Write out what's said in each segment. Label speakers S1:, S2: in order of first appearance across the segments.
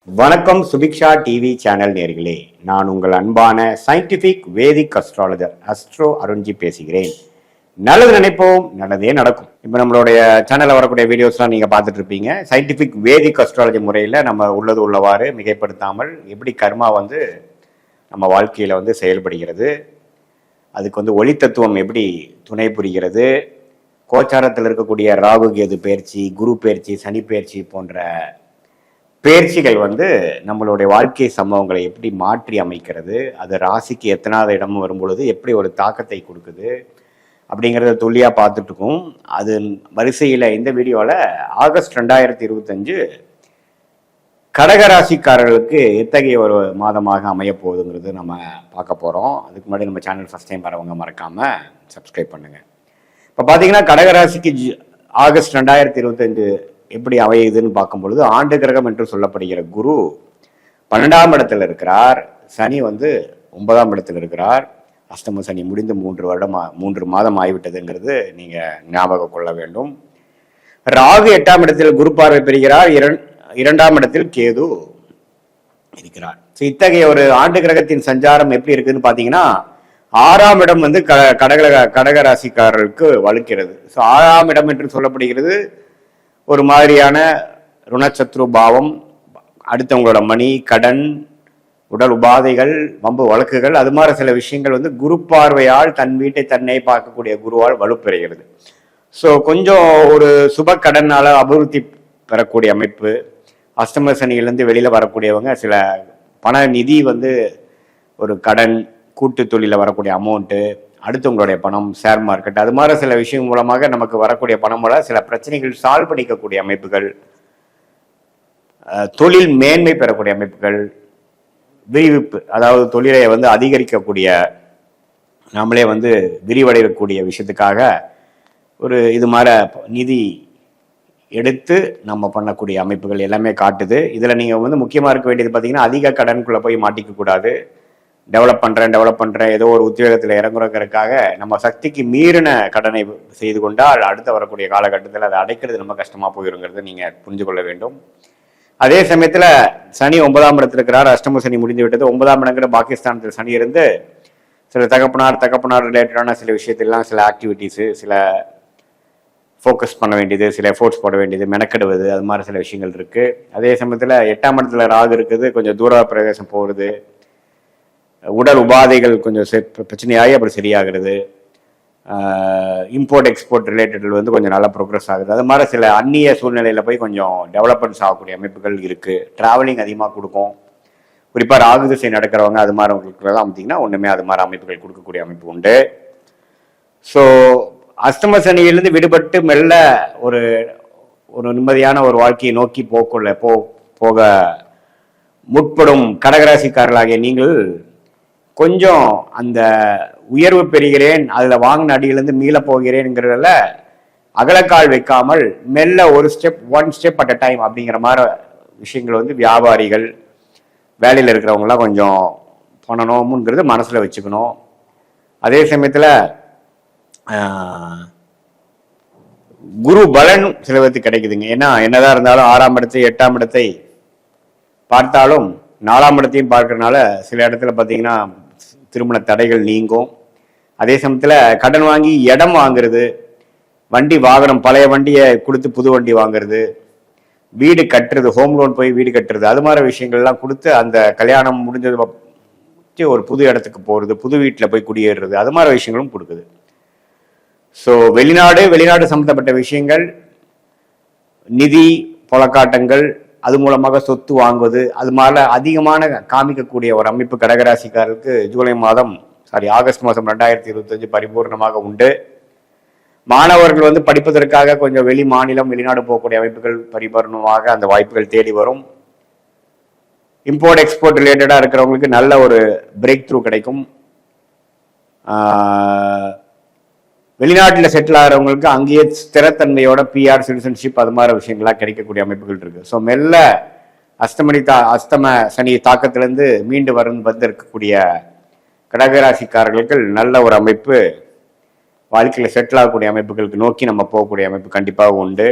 S1: வணக்கம் Subiksha TV channel நேர்களே, நான் உங்கள் அன்பான சயின்டிபிக் வேதிக் அஸ்ட்ராலஜர் அஸ்ட்ரோ அருண்ஜி பேசுகிறேன். நல்லது நினைப்போம், நல்லதே நடக்கும். இப்போ நம்மளுடைய சேனலில் வரக்கூடிய வீடியோஸ்லாம் நீங்கள் பார்த்துட்டு இருப்பீங்க. சயின்டிபிக் வேதிக் அஸ்ட்ராலஜி முறையில் நம்ம உள்ளது உள்ளவாறு மிகைப்படுத்தாமல் எப்படி கர்மா நம்ம வாழ்க்கையில் செயல்படுகிறது, அதுக்கு ஒளி தத்துவம் எப்படி துணை புரிகிறது, கோச்சாரத்தில் இருக்கக்கூடிய ராகு கேது பயிற்சி, குரு பயிற்சி, சனி பயிற்சி போன்ற பயிற்சிகள் நம்மளுடைய வாழ்க்கை சம்பவங்களை எப்படி மாற்றி அமைக்கிறது, அது ராசிக்கு எத்தனாவது இடம் வரும்பொழுது எப்படி ஒரு தாக்கத்தை கொடுக்குது அப்படிங்கிறத துல்லியாக பார்த்துட்டு இருக்கோம். அது வரிசையில் இந்த வீடியோவில் ஆகஸ்ட் 2025 கடகராசிக்காரர்களுக்கு எத்தகைய ஒரு மாதமாக அமைய போகுதுங்கிறது நம்ம பார்க்க போகிறோம். அதுக்கு முன்னாடி நம்ம சேனல் ஃபஸ்ட் டைம் வரவங்க மறக்காமல் சப்ஸ்கிரைப் பண்ணுங்கள். இப்போ பார்த்தீங்கன்னா கடகராசிக்கு ஆகஸ்ட் 2025 எப்படி அமையுதுன்னு பார்க்கும் பொழுது, ஆண்டு கிரகம் என்று சொல்லப்படுகிற குரு 12ஆம் இடத்துல இருக்கிறார். சனி 9ஆம் இடத்துல இருக்கிறார். அஷ்டம சனி முடிந்து 3 மாதம் ஆகிவிட்டதுங்கிறது நீங்கள் ஞாபகம் கொள்ள வேண்டும். ராகு 8ஆம் இடத்தில் குரு பார்வை பெறுகிறார். 2ஆம் இடத்தில் கேது இருக்கிறார். இத்தகைய ஒரு ஆண்டு கிரகத்தின் சஞ்சாரம் எப்படி இருக்குன்னு பார்த்தீங்கன்னா, 6ஆம் இடம் கடகராசிக்காரர்களுக்கு வலுக்கிறது. 6ஆம் இடம் என்று சொல்லப்படுகிறது ஒரு மாதிரியான ருணச்சத்ரு பாவம், அடுத்தவங்களோட மணி, கடன், உடல் உபாதைகள், வம்பு வழக்குகள், அது மாதிரி சில விஷயங்கள் குரு பார்வையால் தன் வீட்டை தன்னை பார்க்கக்கூடிய குருவால் வலுப்பெறுகிறது. ஸோ கொஞ்சம் ஒரு சுப கடனால் அபிவிருத்தி பெறக்கூடிய அமைப்பு. அஷ்டம சனியிலேருந்து வெளியில் வரக்கூடியவங்க சில பண நிதி ஒரு கடன், கூட்டு தொழிலில் வரக்கூடிய அமௌண்ட்டு, அடுத்தவங்களுடைய பணம், ஷேர் மார்க்கெட், அது மாதிரி சில விஷயம் மூலமாக நமக்கு வரக்கூடிய பணம் மூலம் சில பிரச்சனைகள் சால்வ் பண்ணிக்கக்கூடிய அமைப்புகள், தொழில் மேன்மை பெறக்கூடிய அமைப்புகள், விரிவிப்பு, அதாவது தொழிலை அதிகரிக்கக்கூடிய, நம்மளே விரிவடையக்கூடிய விஷயத்துக்காக ஒரு இது மாதிரி நிதி எடுத்து நம்ம பண்ணக்கூடிய அமைப்புகள் எல்லாமே காட்டுது. இதில் நீங்கள் முக்கியமாக இருக்க வேண்டியது பார்த்தீங்கன்னா, அதிக கடனுக்குள்ளே போய் மாட்டிக்க கூடாது. டெவலப் பண்ணுறேன் ஏதோ ஒரு உத்வேகத்தில் இறங்குறதுக்காக நம்ம சக்திக்கு மீறின கடனை செய்து கொண்டால் அடுத்த வரக்கூடிய காலகட்டத்தில் அதை அடைக்கிறது ரொம்ப கஷ்டமாக போயிருங்கிறது நீங்கள் புரிஞ்சு கொள்ள வேண்டும். அதே சமயத்தில் சனி 9ஆம் இடத்துல இருக்கிறார். அஷ்டம சனி முடிந்து விட்டது. 9ஆம் இடங்கிற பாகிஸ்தானத்தில் சனி இருந்து சில தகப்பனார் ரிலேட்டடான சில விஷயத்திலாம் சில ஆக்டிவிட்டீஸு, சில ஃபோக்கஸ் பண்ண வேண்டியது, சில எஃபோர்ட்ஸ் போட வேண்டியது, மெனக்கெடுவது, அது மாதிரி சில விஷயங்கள் இருக்குது. அதே சமயத்தில் 8ஆம் இடத்துல ராகு இருக்குது. கொஞ்சம் தூர பிரதேசம் போகிறது, உடல் உபாதைகள் கொஞ்சம் பிரச்சனையாகி அப்புறம் சரியாகிறது, இம்போர்ட் எக்ஸ்போர்ட் ரிலேட்டட் கொஞ்சம் நல்லா ப்ரோக்ரஸ் ஆகுது. அது மாதிரி சில அந்நிய சூழ்நிலையில் போய் கொஞ்சம் டெவலப்மெண்ட்ஸ் ஆகக்கூடிய அமைப்புகள் இருக்குது. ட்ராவலிங் அதிகமாக கொடுக்கும். குறிப்பாக ராகு திசை நடக்கிறவங்க அது மாதிரி உங்களுக்கு பார்த்தீங்கன்னா ஒன்றுமே அது மாதிரி அமைப்புகள் கொடுக்கக்கூடிய அமைப்பு உண்டு. ஸோ அஷ்டம சனியிலிருந்து விடுபட்டு மெல்ல ஒரு நிம்மதியான ஒரு வாழ்க்கையை நோக்கி போக முற்படும் கடகராசிக்காரர்களாகிய நீங்கள் கொஞ்சம் அந்த உயர்வு பெறுகிறேன், அதில் வாங்கின அடியிலேருந்து மீள போகிறேன்ங்கிறதுல அகலக்கால் வைக்காமல் மெல்ல one step at a time அப்படிங்கிற மாதிரி விஷயங்கள் வியாபாரிகள், வேலையில் இருக்கிறவங்களாம் கொஞ்சம் பண்ணணும்ங்கிறது மனசில் வச்சுக்கணும். அதே சமயத்தில் குரு பலன் சில பேருக்கு கிடைக்குதுங்க. ஏன்னா என்னதான் இருந்தாலும் 6ஆம் இடத்தை 8ஆம் இடத்தை பார்த்தாலும் 4ஆம் இடத்தையும் பார்க்கறதுனால சில இடத்துல பார்த்தீங்கன்னா திருமண தடைகள் நீங்கும். அதே சமயத்தில் கடன் வாங்கி இடம் வாங்குறது, வண்டி வாகனம், பழைய வண்டியை கொடுத்து புது வண்டி வாங்குறது, வீடு கட்டுறது, ஹோம் லோன் போய் வீடு கட்டுறது, அது மாதிரி விஷயங்கள்லாம் கொடுத்து அந்த கல்யாணம் முடிஞ்சது ஒரு புது இடத்துக்கு போகிறது, புது வீட்டில் போய் குடியேறுறது, அது மாதிரி விஷயங்களும் கொடுக்குது. ஸோ வெளிநாடு சம்மந்தப்பட்ட விஷயங்கள், நிதி புழக்காட்டங்கள், அது மூலமாக சொத்து வாங்குவது, அது மாதிரி அதிகமான காமிக்கக்கூடிய ஒரு அமைப்பு கடகராசிக்காரருக்கு ஆகஸ்ட் மாதம் 2025 பரிபூர்ணமாக உண்டு. மாணவர்கள் படிப்பதற்காக கொஞ்சம் வெளி மாநிலம், வெளிநாடு போகக்கூடிய அமைப்புகள் பரிபூர்ணமாக அந்த வாய்ப்புகள் தேடி வரும். இம்போர்ட் எக்ஸ்போர்ட் ரிலேட்டடாக இருக்கிறவங்களுக்கு நல்ல ஒரு பிரேக் த்ரூ கிடைக்கும். வெளிநாட்டில் செட்டில் ஆகிறவங்களுக்கு அங்கேயே ஸ்திரத்தன்மையோட பிஆர், சிட்டிசன்ஷிப், அது மாதிரி விஷயங்கள்லாம் கிடைக்கக்கூடிய அமைப்புகள் இருக்குது. ஸோ மெல்ல அஷ்டம சனி தாக்கத்திலேருந்து மீண்டு இருக்கக்கூடிய கடகராசிக்காரர்களுக்கு நல்ல ஒரு அமைப்பு, வாழ்க்கையில் செட்டில் ஆகக்கூடிய அமைப்புகளுக்கு நோக்கி நம்ம போகக்கூடிய அமைப்பு கண்டிப்பாக உண்டு.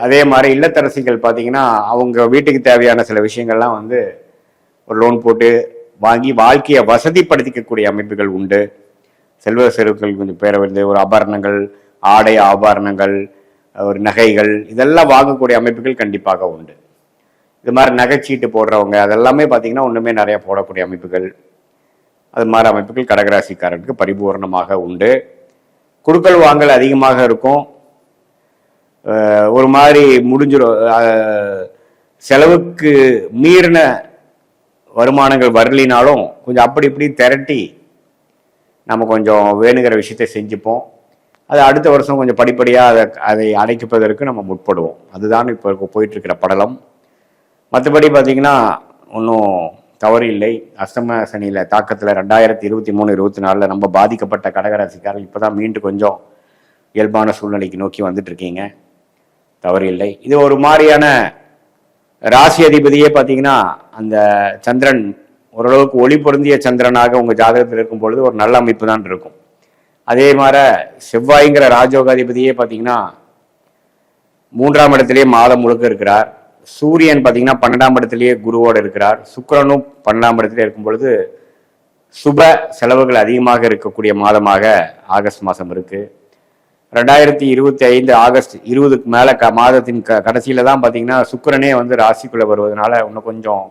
S1: அதே மாதிரி இல்லத்தரசிகள் பார்த்தீங்கன்னா அவங்க வீட்டுக்கு தேவையான சில விஷயங்கள்லாம் வந்து ஒரு லோன் போட்டு வாங்கி வாழ்க்கையை வசதிப்படுத்திக்கக்கூடிய அமைப்புகள் உண்டு. செல்வ செருக்கள் கொஞ்சம் பேரை வந்து ஒரு ஆபரணங்கள், ஆடை ஆபரணங்கள், ஒரு நகைகள் இதெல்லாம் வாங்கக்கூடிய அமைப்புகள் கண்டிப்பாக உண்டு. இது மாதிரி நகைச்சீட்டு போடுறவங்க அதெல்லாமே பார்த்தீங்கன்னா ஒன்றுமே நிறைய போடக்கூடிய அமைப்புகள், அது மாதிரி அமைப்புகள் கடகராசிக்காரருக்கு பரிபூர்ணமாக உண்டு. குடுக்கல் வாங்கல் அதிகமாக இருக்கும். ஒரு மாதிரி முடிஞ்சிடும். செலவுக்கு மீறின வருமானங்கள் வரலினாலும் கொஞ்சம் அப்படி இப்படி திரட்டி நம்ம கொஞ்சம் வேணுங்கிற விஷயத்தை செஞ்சுப்போம். அது அடுத்த வருஷம் கொஞ்சம் படிப்படியாக அதை அடைக்கப்பதற்கு நம்ம முற்படுவோம். அதுதான் இப்போ போயிட்டுருக்கிற படலம். மற்றபடி பார்த்தீங்கன்னா ஒன்றும் தவறு இல்லை. அஷ்டம சனியில் தாக்கத்தில் 2023, 24 நம்ம பாதிக்கப்பட்ட கடகராசிக்காரர்கள் இப்போ தான் மீண்டும் கொஞ்சம் இயல்பான சூழ்நிலைக்கு நோக்கி வந்துட்டு இருக்கீங்க. தவறு இல்லை. இது ஒரு மாதிரியான ராசி அதிபதியே பார்த்தீங்கன்னா அந்த சந்திரன் ஓரளவுக்கு ஒளி பொருந்திய சந்திரனாக உங்கள் ஜாதகத்தில் இருக்கும் பொழுது ஒரு நல்ல அமைப்பு தான் இருக்கும். அதே மாதிரி செவ்வாய்ங்கிற ராஜயோகாதிபதியே பார்த்தீங்கன்னா 3ஆம் இடத்திலேயே மாதம் முழுக்க இருக்கிறார். சூரியன் பார்த்தீங்கன்னா 12ஆம் இடத்திலேயே குருவோடு இருக்கிறார். சுக்கிரனும் 12ஆம் இடத்திலே இருக்கும் பொழுது சுப செலவுகள் அதிகமாக இருக்கக்கூடிய மாதமாக ஆகஸ்ட் மாதம் இருக்கு. 2025 ஆகஸ்ட் 20க்கு மேலே மாதத்தின் கடைசியில தான் பார்த்தீங்கன்னா சுக்கிரனே வந்து ராசிக்குள்ள வருவதனால இன்னும் கொஞ்சம்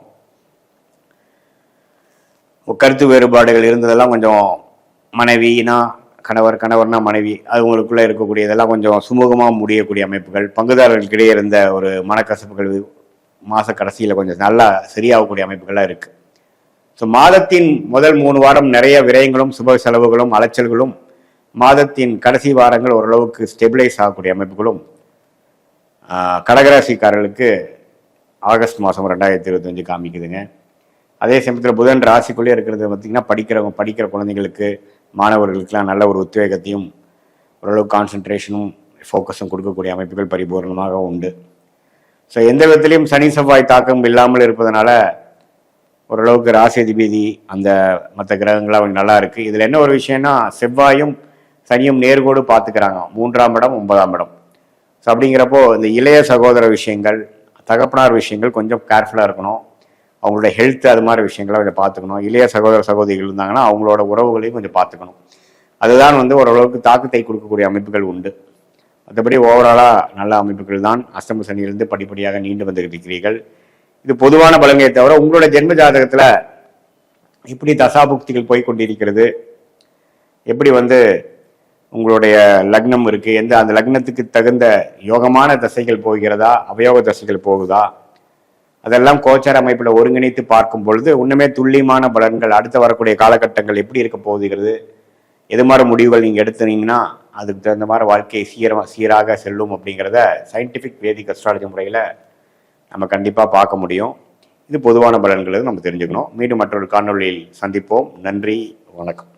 S1: கருத்து வேறுபாடுகள் இருந்ததெல்லாம் கொஞ்சம் மனைவினா கணவர்னா மனைவி அவங்களுக்குள்ள இருக்கக்கூடியதெல்லாம் கொஞ்சம் சுமூகமாக முடியக்கூடிய அமைப்புகள், பங்குதாரர்களுக்கிடையே இருந்த ஒரு மனக்கசப்புகள் மாத கடைசியில் கொஞ்சம் நல்லா சரியாகக்கூடிய அமைப்புகள்லாம் இருக்கு. ஸோ மாதத்தின் முதல் 3 வாரம் நிறைய விரயங்களும் சுப செலவுகளும் அலைச்சல்களும், மாதத்தின் கடைசி வாரங்கள் ஓரளவுக்கு ஸ்டெபிளைஸ் ஆகக்கூடிய அமைப்புகளும் கடகராசிக்காரர்களுக்கு ஆகஸ்ட் மாதம் 2025 காமிக்குதுங்க. அதே சமயத்தில் புதன் ராசிக்குள்ளே இருக்கிறது பார்த்திங்கன்னா படிக்கிற குழந்தைங்களுக்கு, மாணவர்களுக்கெல்லாம் நல்ல ஒரு உத்வேகத்தையும் ஓரளவுக்கு கான்சன்ட்ரேஷனும் ஃபோக்கஸும் கொடுக்கக்கூடிய அமைப்புகள் பரிபூர்ணமாக உண்டு. ஸோ எந்த விதத்திலையும் சனி செவ்வாய் தாக்கம் இல்லாமல் இருப்பதனால ஓரளவுக்கு ராசி அதிபதி அந்த மற்ற கிரகங்கள்லாம் அவங்க நல்லா இருக்குது. இதில் என்ன ஒரு விஷயம்னா செவ்வாயும் சனியும் நேர்கோடு பார்த்துக்கிறாங்க, 3ஆம் இடம் 9ஆம் இடம். ஸோ அப்படிங்கிறப்போ இந்த இளைய சகோதர விஷயங்கள், தகப்பனார் விஷயங்கள் கொஞ்சம் கேர்ஃபுல்லாக இருக்கணும். அவங்களோட ஹெல்த் அது மாதிரி விஷயங்களை கொஞ்சம் பார்த்துக்கணும். இளைய சகோதர சகோதரிகள் இருந்தாங்கன்னா அவங்களோட உறவுகளையும் கொஞ்சம் பார்த்துக்கணும். அதுதான் வந்து ஓரளவுக்கு தாக்கத்தை கொடுக்கக்கூடிய அமைப்புகள் உண்டு. மற்றபடி ஓவராலாக நல்ல அமைப்புகள் தான். அஷ்டம சனியிலிருந்து படிப்படியாக நீண்டு வந்திருக்கிறீர்கள். இது பொதுவான பலங்களை தவிர உங்களோட ஜென்ம ஜாதகத்தில் எப்படி தசாபுக்திகள் போய் கொண்டிருக்கிறது, எப்படி வந்து உங்களுடைய லக்னம் இருக்கு, அந்த லக்னத்துக்கு தகுந்த யோகமான தசைகள் போகிறதா, அவயோக தசைகள் போகுதா, அதெல்லாம் கோச்சார அமைப்பில் ஒருங்கிணைத்து பார்க்கும் பொழுது இன்னுமே துல்லியமான பலன்கள் அடுத்த வரக்கூடிய காலகட்டங்கள் எப்படி இருக்க போகுகிறது, எது மாதிரி முடிவுகள் நீங்கள் எடுத்துனீங்கன்னா அதுக்கு தகுந்த மாதிரி வாழ்க்கை சீராக செல்லும் அப்படிங்கிறத சயின்டிஃபிக் வேதிக் அஸ்ட்ராலஜி முறையில் நம்ம கண்டிப்பாக பார்க்க முடியும். இது பொதுவான பலன்களை நம்ம தெரிஞ்சுக்கணும். மீண்டும் மற்றொரு காணொளியில் சந்திப்போம். நன்றி, வணக்கம்.